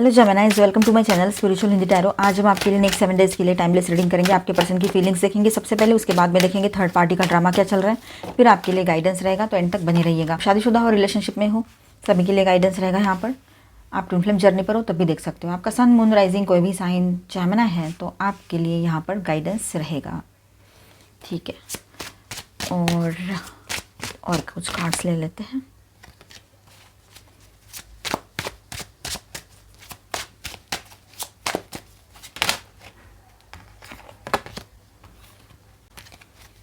Hello Geminis, welcome to my channel spiritual Hindi tarot. आज हम आपके लिए नेक्स्ट 7 डेज़ के लिए टाइमलेस रीडिंग करेंगे। आपके पर्सन की फीलिंग्स देखेंगे सबसे पहले, उसके बाद में देखेंगे थर्ड पार्टी का ड्रामा क्या चल रहा है, फिर आपके लिए गाइडेंस रहेगा। तो एंड तक बने रहिएगा। शादीशुदा हो, रिलेशनशिप में हो, सभी के लिए गाइडेंस रहेगा यहाँ पर। आप ट्विन फ्लेम जर्नी पर हो तब भी देख सकते हो। आपका सन, मून, राइजिंग कोई भी साइन जेमिनी है तो आपके लिए यहाँ पर गाइडेंस रहेगा। ठीक है, और कुछ कार्ड्स ले लेते हैं।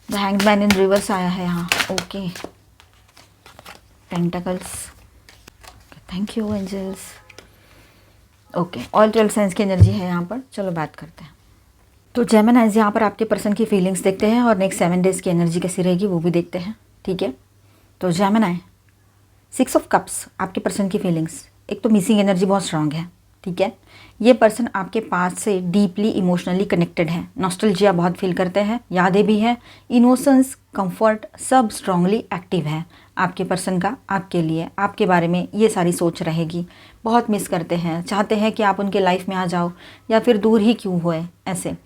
The hanged man in reverse आया है यहाँ। Okay, pentacles, thank you angels. Okay, all 12 signs की एनर्जी है यहाँ पर। चलो बात करते हैं। तो जेमिनाइज, यहाँ पर आपके पर्सन की फीलिंग्स देखते हैं और नेक्स्ट 7 डेज़ की एनर्जी कैसी रहेगी वो भी देखते हैं। ठीक है, तो जेमिनाई 6 ऑफ कप्स, आपके पर्सन की फीलिंग्स। एक तो मिसिंग एनर्जी बहुत स्ट्रांग है। ठीक है, ये पर्सन आपके पास से डीपली इमोशनली कनेक्टेड है। नॉस्टैल्जिया बहुत फील करते हैं, यादें भी हैं, इमोशंस, कंफर्ट सब स्ट्रांगली एक्टिव है आपके पर्सन का। आपके लिए, आपके बारे में ये सारी सोच रहेगी। बहुत मिस करते हैं, चाहते हैं कि आप उनके लाइफ में आ जाओ या फिर दूर ही क्यों हुए ऐसे।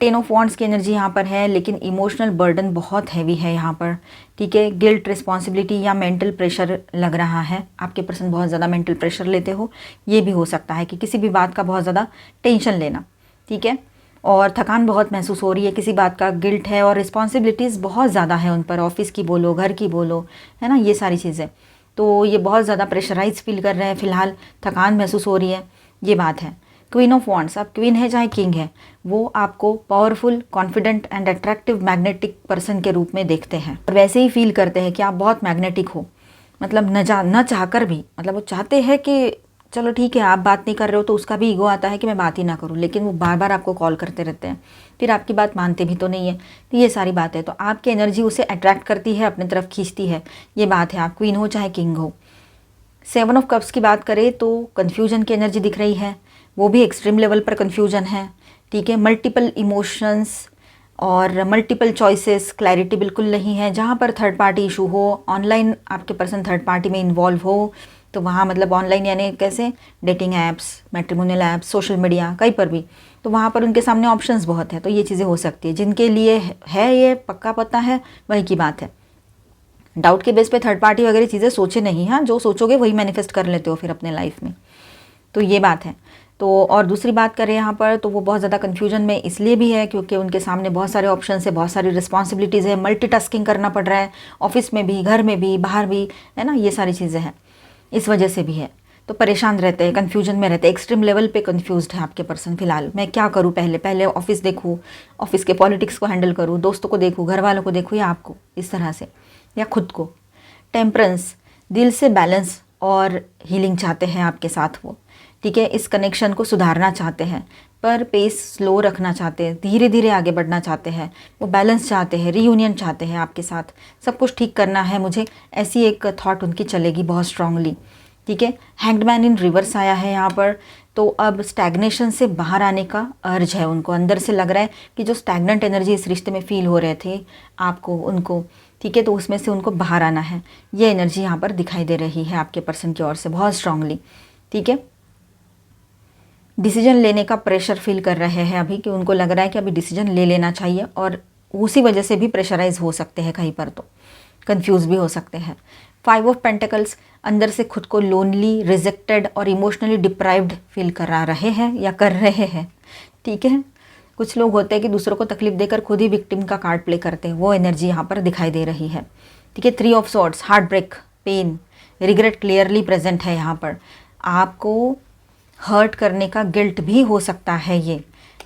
10 ऑफ वॉन्ड्स की एनर्जी यहाँ पर है, लेकिन इमोशनल बर्डन बहुत हैवी है यहाँ पर। ठीक है, गिल्ट, रिस्पॉन्सिबिलिटी या मेंटल प्रेशर लग रहा है। आपके पर्सन बहुत ज़्यादा मेंटल प्रेशर लेते हो, ये भी हो सकता है कि किसी भी बात का बहुत ज़्यादा टेंशन लेना। ठीक है, और थकान बहुत महसूस हो रही है, किसी बात का गिल्ट है और रिस्पॉन्सिबिलिटीज़ बहुत ज़्यादा है उन पर, ऑफिस की बोलो, घर की बोलो, है ना, ये सारी चीज़ें। तो ये बहुत ज़्यादा प्रेशराइज फील कर रहे हैं फ़िलहाल, थकान महसूस हो रही है, ये बात है। क्वीन ऑफ वॉन्ड्स, आप क्वीन है चाहे किंग है, वो आपको powerful, confident and attractive magnetic person के रूप में देखते हैं और वैसे ही फील करते हैं कि आप बहुत मैग्नेटिक हो। मतलब न चाहकर भी, मतलब वो चाहते हैं कि चलो ठीक है आप बात नहीं कर रहे हो तो उसका भी ईगो आता है कि मैं बात ही ना करूं, लेकिन वो बार बार आपको कॉल करते रहते हैं, फिर आपकी बात मानते भी तो नहीं है। तो ये सारी बात है, तो आपकी एनर्जी उसे अट्रैक्ट करती है, अपनी तरफ खींचती है, ये बात है। आप क्वीन हो चाहे किंग हो। 7 ऑफ कप्स की बात करें तो कन्फ्यूजन की एनर्जी दिख रही है, वो भी एक्सट्रीम लेवल पर कन्फ्यूजन है। ठीक है, मल्टीपल इमोशंस और मल्टीपल चॉइसेस, क्लैरिटी बिल्कुल नहीं है। जहाँ पर थर्ड पार्टी इशू हो, ऑनलाइन आपके पर्सन थर्ड पार्टी में इन्वॉल्व हो, तो वहाँ मतलब ऑनलाइन यानी कैसे, dating apps, matrimonial apps, social media, कहीं पर भी, तो वहाँ पर उनके सामने ऑप्शंस बहुत है। तो ये चीज़ें हो सकती है, जिनके लिए है ये पक्का पता है वही की बात है। डाउट के बेस पे थर्ड पार्टी वगैरह चीज़ें सोचे नहीं। हाँ, जो सोचोगे वही मैनिफेस्ट कर लेते हो फिर अपने लाइफ में, तो ये बात है। तो और दूसरी बात करें यहाँ पर, तो वो बहुत ज़्यादा कन्फ्यूजन में इसलिए भी है क्योंकि उनके सामने बहुत सारे ऑप्शन है, बहुत सारी रिस्पॉन्सिबिलिटीज़ है, मल्टीटास्किंग करना पड़ रहा है, ऑफिस में भी, घर में भी, बाहर भी, है ना, ये सारी चीज़ें हैं, इस वजह से भी है। तो परेशान रहते हैं, कन्फ्यूजन में रहते हैं, एक्सट्रीम लेवल पे कन्फ्यूज्ड है आपके पर्सन फिलहाल। मैं क्या करूँ, पहले ऑफिस देखूँ, ऑफिस के पॉलिटिक्स को हैंडल करूँ, दोस्तों को देखूँ, घर वालों को देखूँ, या आपको, इस तरह से, या खुद को। टेम्परेंस, दिल से बैलेंस और हीलिंग चाहते हैं आपके साथ वो। ठीक है, इस कनेक्शन को सुधारना चाहते हैं पर पेस स्लो रखना चाहते हैं, धीरे धीरे आगे बढ़ना चाहते हैं, वो बैलेंस चाहते हैं, रीयूनियन चाहते हैं आपके साथ, सब कुछ ठीक करना है मुझे, ऐसी एक थॉट उनकी चलेगी बहुत स्ट्रांगली। ठीक है, हैंग्ड मैन इन रिवर्स आया है यहाँ पर, तो अब स्टैग्नेशन से बाहर आने का अर्ज है उनको, अंदर से लग रहा है कि जो स्टैग्नेंट एनर्जी इस रिश्ते में फील हो रहे थे आपको, उनको, ठीक है, तो उसमें से उनको बाहर आना है। ये एनर्जी यहाँ पर दिखाई दे रही है आपके पर्सन की ओर से बहुत स्ट्रांगली। ठीक है, डिसीजन लेने का प्रेशर फील कर रहे हैं अभी, कि उनको लग रहा है कि अभी डिसीजन ले लेना चाहिए और उसी वजह से भी प्रेशराइज हो सकते हैं, कहीं पर तो कंफ्यूज भी हो सकते हैं। 5 ऑफ पेंटिकल्स, अंदर से खुद को लोनली, रिजेक्टेड और इमोशनली डिप्राइव्ड फील करा रहे हैं या कर रहे हैं। ठीक है, कुछ लोग होते हैं कि दूसरों को तकलीफ देकर खुद ही विक्टिम का कार्ड प्ले करते हैं, वो एनर्जी यहाँ पर दिखाई दे रही है। ठीक है, 3 of swords, heartbreak, pain, regret clearly present है यहाँ पर। आपको हर्ट करने का गिल्ट भी हो सकता है ये।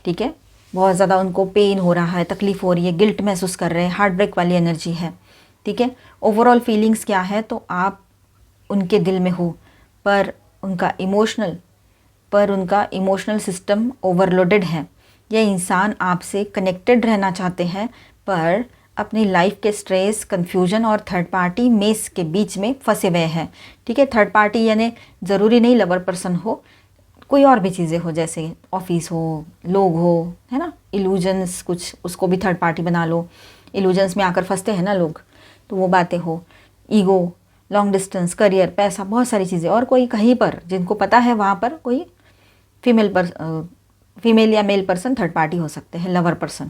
ठीक है, बहुत ज़्यादा उनको पेन हो रहा है, तकलीफ हो रही है, गिल्ट महसूस कर रहे हैं, हार्ट ब्रेक वाली एनर्जी है। ठीक है, ओवरऑल फीलिंग्स क्या है, तो आप उनके दिल में हो पर उनका इमोशनल सिस्टम ओवरलोडेड है। ये इंसान आपसे कनेक्टेड रहना चाहते हैं पर अपनी लाइफ के स्ट्रेस, कन्फ्यूजन और थर्ड पार्टी मेस के बीच में फंसे हुए हैं। ठीक है, थर्ड पार्टी यानी ज़रूरी नहीं लवर पर्सन हो, कोई और भी चीज़ें हो, जैसे ऑफिस हो, लोग हो, है ना, इल्यूजन्स कुछ, उसको भी थर्ड पार्टी बना लो। इल्यूजन्स में आकर फंसते हैं ना लोग, तो वो बातें हो, ईगो, लॉन्ग डिस्टेंस, करियर, पैसा, बहुत सारी चीज़ें, और कोई कहीं पर जिनको पता है वहाँ पर कोई फीमेल या मेल पर्सन थर्ड पार्टी हो सकते हैं, लवर पर्सन।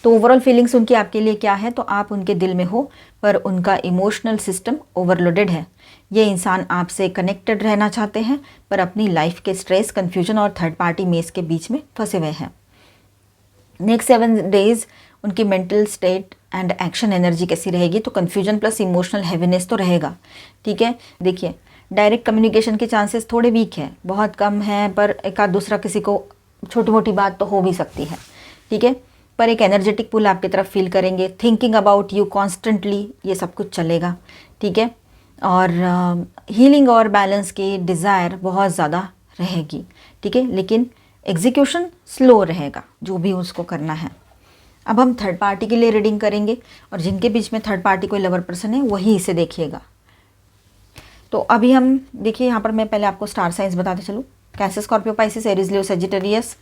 तो ओवरऑल फीलिंग्स उनकी आपके लिए क्या है, तो आप उनके दिल में हो पर उनका इमोशनल सिस्टम ओवरलोडेड है। ये इंसान आपसे कनेक्टेड रहना चाहते हैं पर अपनी लाइफ के स्ट्रेस, कन्फ्यूजन और थर्ड पार्टी मेस के बीच में फंसे हुए हैं। नेक्स्ट 7 डेज उनकी mental state and action energy कैसी रहेगी, तो कन्फ्यूजन प्लस इमोशनल हैवीनेस तो रहेगा। ठीक है, देखिए डायरेक्ट कम्युनिकेशन के चांसेस थोड़े वीक है, बहुत कम है, पर एक आध दूसरा किसी को छोटी मोटी बात तो हो भी सकती है। ठीक है, पर एक एनर्जेटिक पुल आपकी तरफ फील करेंगे, थिंकिंग अबाउट यू कॉन्स्टेंटली, ये सब कुछ चलेगा। ठीक है, और हीलिंग और बैलेंस की डिज़ायर बहुत ज़्यादा रहेगी। ठीक है, लेकिन एग्जीक्यूशन स्लो रहेगा जो भी उसको करना है। अब हम थर्ड पार्टी के लिए रीडिंग करेंगे और जिनके बीच में थर्ड पार्टी कोई लवर पर्सन है वही इसे देखिएगा। तो अभी हम देखिए यहाँ पर मैं पहले आपको स्टार साइंस बताते चलूँ। Cancer, Scorpio, Pisces, Aries, Leo, Sagittarius,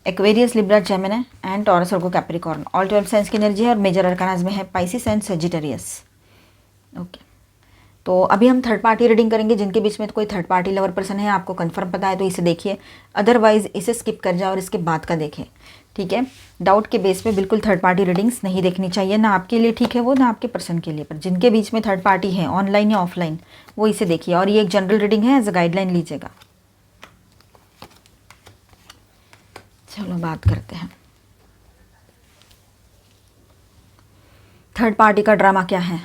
Aquarius, Libra, Gemini and taurus, Virgo, Capricorn. All 12 signs की एनर्जी है और मेजर अरकानाज में है पाइसिस एंड सेजिटेरियस। ओके, तो अभी हम थर्ड पार्टी रीडिंग करेंगे। जिनके बीच में कोई थर्ड पार्टी लवर पर्सन है, आपको कंफर्म पता है तो इसे देखिए, अदरवाइज इसे स्किप कर जाए और इसके बाद का देखें। ठीक है, डाउट के बेस पे बिल्कुल थर्ड पार्टी रीडिंग्स नहीं देखनी चाहिए, ना आपके लिए ठीक है वो, ना आपके पर्सन के लिए। पर जिनके बीच में थर्ड पार्टी है ऑनलाइन या ऑफलाइन वो इसे देखिए, और ये एक जनरल रीडिंग है, एज अ गाइडलाइन लीजिएगा। चलो बात करते हैं थर्ड पार्टी का ड्रामा क्या है।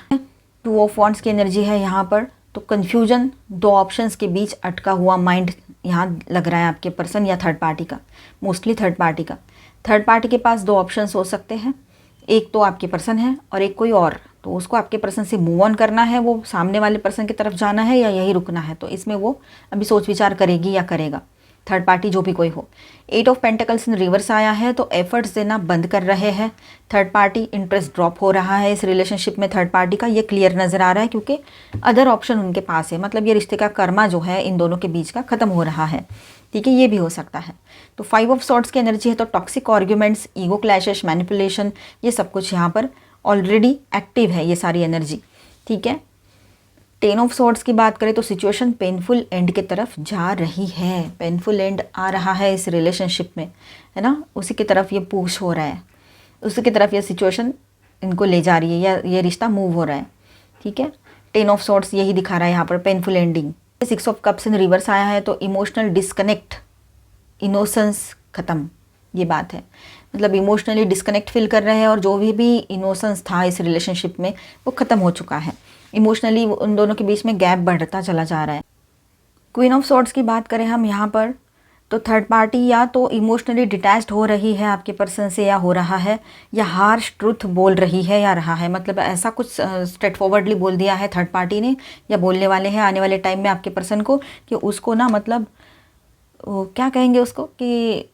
2 ऑफ वॉन्ड्स की एनर्जी है यहाँ पर। तो कन्फ्यूजन, 2 ऑप्शंस के बीच अटका हुआ माइंड यहाँ लग रहा है आपके पर्सन या थर्ड पार्टी का, मोस्टली थर्ड पार्टी का। थर्ड पार्टी के पास 2 ऑप्शंस हो सकते हैं, एक तो आपके पर्सन है और एक कोई और। तो उसको आपके पर्सन से मूव ऑन करना है, वो सामने वाले पर्सन की तरफ जाना है या यही रुकना है, तो इसमें वो अभी सोच विचार करेगी या करेगा, थर्ड पार्टी जो भी कोई हो। 8 ऑफ पेंटिकल्स इन रिवर्स आया है, तो एफर्ट्स देना बंद कर रहे हैं थर्ड पार्टी। इंटरेस्ट ड्रॉप हो रहा है इस रिलेशनशिप में थर्ड पार्टी का, ये क्लियर नज़र आ रहा है, क्योंकि अदर ऑप्शन उनके पास है। मतलब ये रिश्ते का कर्मा जो है इन दोनों के बीच का ख़त्म हो रहा है। ठीक है, ये भी हो सकता है। तो 5 ऑफ सॉर्ड्स की एनर्जी है, तो toxic arguments, ego clashes, manipulation, ये सब कुछ यहाँ पर ऑलरेडी एक्टिव है, ये सारी एनर्जी। ठीक है, 10 ऑफ सॉर्ड्स की बात करें तो सिचुएशन पेनफुल एंड की तरफ जा रही है, पेनफुल एंड आ रहा है इस रिलेशनशिप में, है ना, उसी की तरफ ये पुश हो रहा है, उसी की तरफ ये सिचुएशन इनको ले जा रही है या ये रिश्ता मूव हो रहा है। ठीक है, 10 ऑफ सॉर्ड्स यही दिखा रहा है यहाँ पर, painful ending. 6 of cups in reverse आया है, तो इमोशनल डिस्कनेक्ट, इनोसेंस ख़त्म, ये बात है। मतलब इमोशनली डिस्कनेक्ट फील कर रहे हैं और जो भी इनोसेंस था इस रिलेशनशिप में वो ख़त्म हो चुका है। इमोशनली उन दोनों के बीच में गैप बढ़ता चला जा रहा है। क्वीन ऑफ सॉर्ड्स की बात करें हम यहाँ पर, तो थर्ड पार्टी या तो इमोशनली डिटैच्ड हो रही है आपके पर्सन से, या हो रहा है, या हार्श ट्रुथ बोल रही है या रहा है। मतलब ऐसा कुछ स्ट्रेट फॉरवर्डली बोल दिया है थर्ड पार्टी ने, या बोलने वाले हैं आने वाले टाइम में आपके पर्सन को, कि उसको ना, मतलब क्या कहेंगे उसको, कि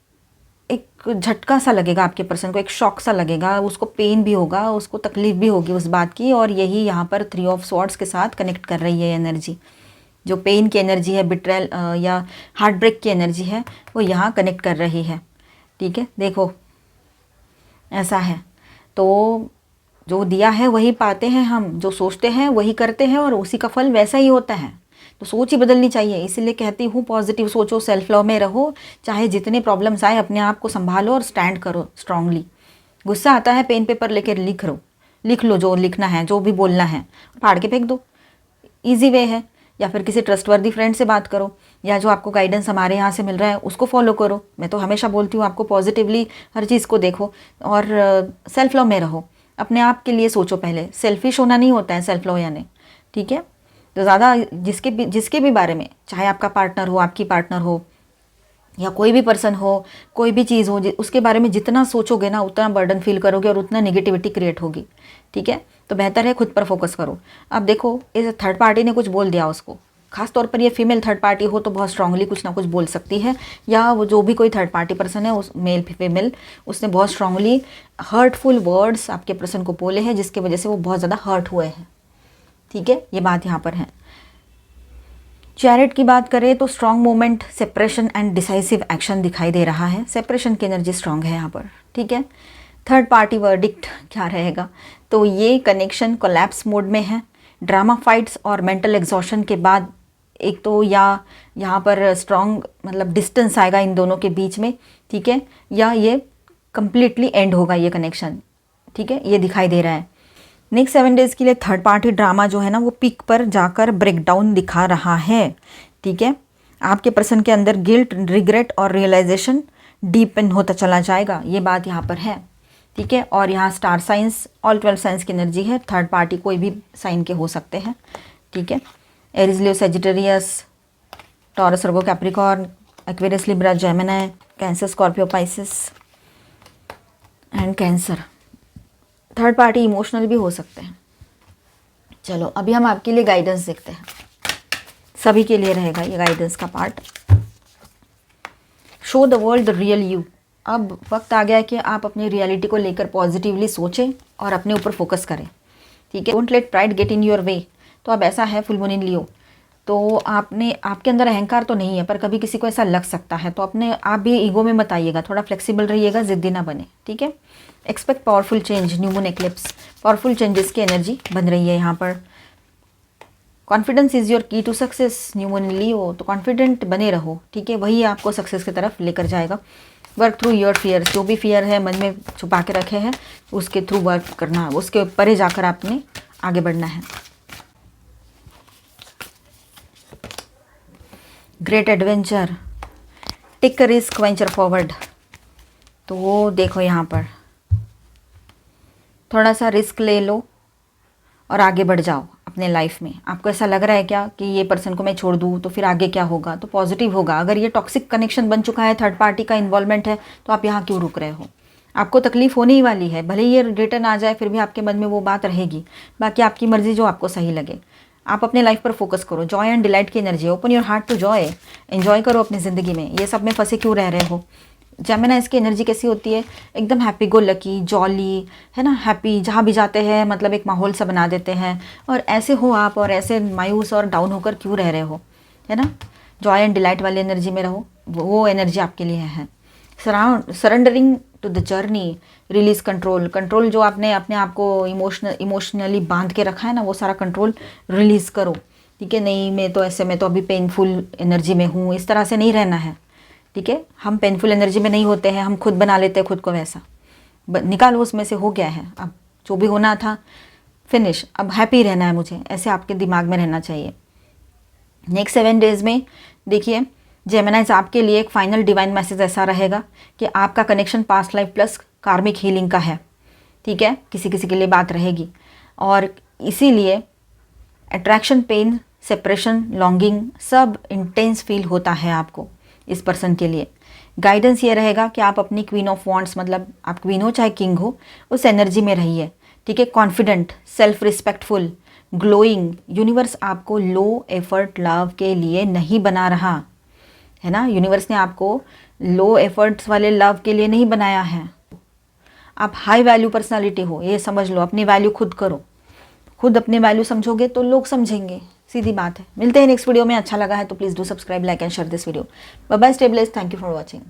एक झटका सा लगेगा आपके पर्सन को, एक शॉक सा लगेगा, उसको पेन भी होगा, उसको तकलीफ भी होगी उस बात की। और यही यहाँ पर 3 ऑफ सॉर्ड्स के साथ कनेक्ट कर रही है एनर्जी, जो पेन की एनर्जी है, बिट्रेल या हार्ट ब्रेक की एनर्जी है, वो यहाँ कनेक्ट कर रही है। ठीक है, देखो ऐसा है, तो जो दिया है वही पाते हैं हम, जो सोचते हैं वही करते हैं और उसी का फल वैसा ही होता है। तो सोच ही बदलनी चाहिए, इसीलिए कहती हूँ पॉजिटिव सोचो, सेल्फ लव में रहो, चाहे जितने प्रॉब्लम्स आए अपने आप को संभालो और स्टैंड करो स्ट्रांगली। गुस्सा आता है, पेन पेपर लेकर लिख लो जो लिखना है, जो भी बोलना है, फाड़ के फेंक दो, ईजी वे है। या फिर किसी ट्रस्टवर्दी फ्रेंड से बात करो, या जो आपको गाइडेंस हमारे यहाँ से मिल रहा है उसको फॉलो करो। मैं तो हमेशा बोलती हूँ आपको पॉजिटिवली हर चीज़ को देखो और सेल्फ लव में रहो, अपने आप के लिए सोचो पहले। सेल्फिश होना नहीं होता है सेल्फ लव यानी, ठीक है। तो ज़्यादा जिसके भी बारे में, चाहे आपका पार्टनर हो, आपकी पार्टनर हो, या कोई भी पर्सन हो, कोई भी चीज़ हो, उसके बारे में जितना सोचोगे ना उतना बर्डन फील करोगे और उतना नेगेटिविटी क्रिएट होगी। ठीक है, तो बेहतर है खुद पर फोकस करो। अब देखो, इस थर्ड पार्टी ने कुछ बोल दिया उसको, खास तौर पर ये फीमेल थर्ड पार्टी हो तो बहुत स्ट्रांगली कुछ ना कुछ बोल सकती है, या वो जो भी कोई थर्ड पार्टी पर्सन है, उस मेल फीमेल, उसने बहुत स्ट्रांगली हर्टफुल वर्ड्स आपके पर्सन को बोले हैं, जिसकी वजह से वो बहुत ज़्यादा हर्ट हुए हैं। ठीक है, ये बात यहाँ पर है। चैरिट की बात करें तो strong movement, separation and decisive action दिखाई दे रहा है। सेपरेशन की एनर्जी स्ट्रॉन्ग है यहाँ पर। ठीक है, थर्ड पार्टी वर्डिक्ट क्या रहेगा, तो ये कनेक्शन कोलैप्स मोड में है। ड्रामा फाइट्स और मेंटल एग्जॉशन के बाद एक तो या यहाँ पर स्ट्रॉन्ग मतलब डिस्टेंस आएगा इन दोनों के बीच में, ठीक है, या ये कंप्लीटली एंड होगा ये कनेक्शन, ठीक है, ये दिखाई दे रहा है। नेक्स्ट 7 डेज़ के लिए थर्ड पार्टी ड्रामा जो है ना वो पीक पर जाकर ब्रेकडाउन दिखा रहा है, ठीक है। आपके पर्सन के अंदर गिल्ट, रिग्रेट और रियलाइजेशन डीपन होता चला जाएगा, ये बात यहाँ पर है, ठीक है। और यहाँ स्टार साइंस, ऑल 12 साइंस की एनर्जी है, थर्ड पार्टी कोई भी साइन के हो सकते हैं, ठीक है। Aries, Leo, Sagittarius, taurus, Virgo, Capricorn, Aquarius, Libra, Gemini, cancer, Scorpio, Pisces and cancer. Third party emotional भी हो सकते हैं। चलो अभी हम आपके लिए गाइडेंस देखते हैं, सभी के लिए रहेगा ये गाइडेंस का part. Show the world the real you. अब वक्त आ गया है कि आप अपनी रियलिटी को लेकर पॉजिटिवली सोचें और अपने ऊपर फोकस करें, ठीक है। Don't let pride get in your way. तो अब ऐसा है फुल मून इन लियो, तो आपके अंदर अहंकार तो नहीं है पर कभी किसी को ऐसा लग सकता है, तो अपने आप भी ईगो में मत आइएगा, थोड़ा फ्लेक्सिबल रहिएगा, जिद्दी ना बने, ठीक है। Expect powerful change, new moon eclipse, powerful changes की एनर्जी बन रही है यहाँ पर। Confidence is your key to success, new moon in Leo, तो कॉन्फिडेंट बने रहो, ठीक है, वही आपको सक्सेस की तरफ लेकर जाएगा। वर्क थ्रू योर फियर्स, जो भी फियर है मन में छुपा के रखे हैं उसके थ्रू वर्क करना, उसके परे जाकर आपने आगे बढ़ना है। Great adventure, take risk, venture forward. तो वो देखो यहाँ पर थोड़ा सा रिस्क ले लो और आगे बढ़ जाओ अपने लाइफ में। आपको ऐसा लग रहा है क्या कि ये पर्सन को मैं छोड़ दूँ तो फिर आगे क्या होगा, तो पॉजिटिव होगा। अगर ये टॉक्सिक कनेक्शन बन चुका है, थर्ड पार्टी का इन्वॉल्वमेंट है, तो आप यहाँ क्यों रुक रहे हो। आपको तकलीफ होने ही वाली है, भले ही ये रिटर्न आ जाए फिर भी आपके मन में वो बात रहेगी। बाकी आपकी मर्जी, जो आपको सही लगे। आप अपने लाइफ पर फोकस करो, जॉय एंड डिलाइट की energy, open your heart to joy, enjoy करो अपनी ज़िंदगी में। ये सब में फंसे क्यों रह रहे हो। जेमिनी इसकी एनर्जी कैसी होती है, एकदम हैप्पी गो लकी, जॉली, है ना, हैप्पी, जहाँ भी जाते हैं मतलब एक माहौल सा बना देते हैं। और ऐसे हो आप, और ऐसे मायूस और डाउन होकर क्यों रह रहे हो, है ना। जॉय एंड डिलाइट वाली एनर्जी में रहो, वो एनर्जी आपके लिए है। Surrendering to the journey, release control, control जो आपने अपने आप को इमोशनली बांध के रखा है ना, वो सारा कंट्रोल रिलीज़ करो, ठीक है। नहीं मैं तो ऐसे, मैं तो अभी पेनफुल एनर्जी में हूँ, इस तरह से नहीं रहना है, ठीक है। हम पेनफुल एनर्जी में नहीं होते हैं, हम खुद बना लेते हैं खुद को वैसा। निकालो उसमें से, हो गया है अब जो भी होना था, फिनिश, अब हैप्पी रहना है मुझे, ऐसे आपके दिमाग में रहना चाहिए। नेक्स्ट 7 डेज़ में देखिए जेमिनीज आपके लिए एक फाइनल डिवाइन मैसेज ऐसा रहेगा कि आपका कनेक्शन पास्ट लाइफ प्लस कार्मिक हीलिंग का है, ठीक है। किसी किसी के लिए बात रहेगी, और इसीलिए अट्रैक्शन, पेन, सेपरेशन, लॉन्गिंग सब इंटेंस फील होता है आपको इस पर्सन के लिए। गाइडेंस ये रहेगा कि आप अपनी क्वीन ऑफ वॉन्ट्स, मतलब आप क्वीन हो चाहे किंग हो, उस एनर्जी में रहिए, ठीक है। Confident, self respectful, glowing. Universe आपको लो एफर्ट लव के लिए नहीं बना रहा है ना, यूनिवर्स ने आपको लो एफर्ट्स वाले लव के लिए नहीं बनाया है। आप हाई वैल्यू पर्सनालिटी हो, ये समझ लो। अपनी वैल्यू खुद करो, खुद अपनी वैल्यू समझोगे तो लोग समझेंगे, सीधी बात है। मिलते हैं नेक्स्ट वीडियो में। अच्छा लगा है तो please do subscribe, like and share this video. Bye bye, stay blessed, thank you for watching.